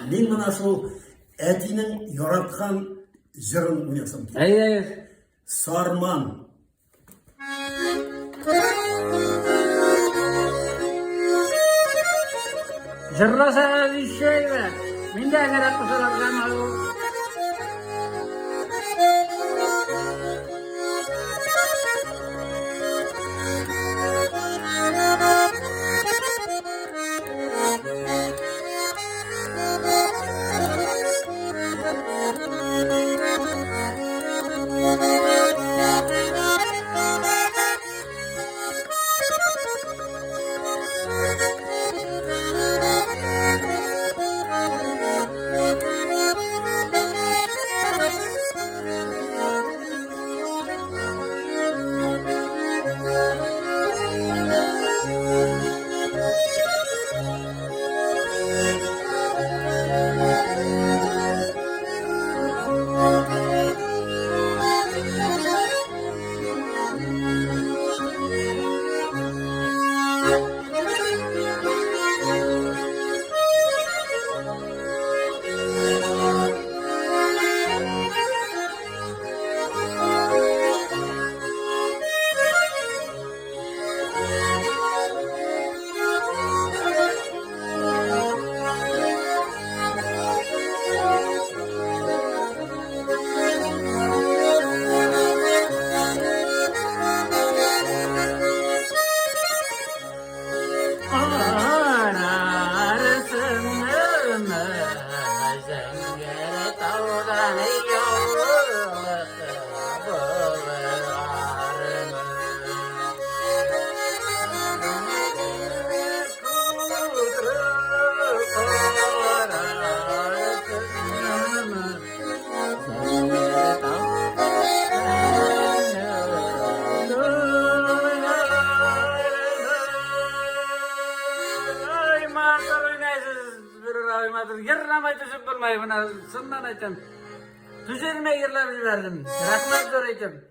Men mana shu etining yaratgan zirin oynasam. Hayır. Sarman. Zırrasa bir şey ver. Ben de gerek kusura kalma. Yarramayı düşüp bulmayı buna sından aytım. Düzelme yerler verdim. Rahmet zor aytım.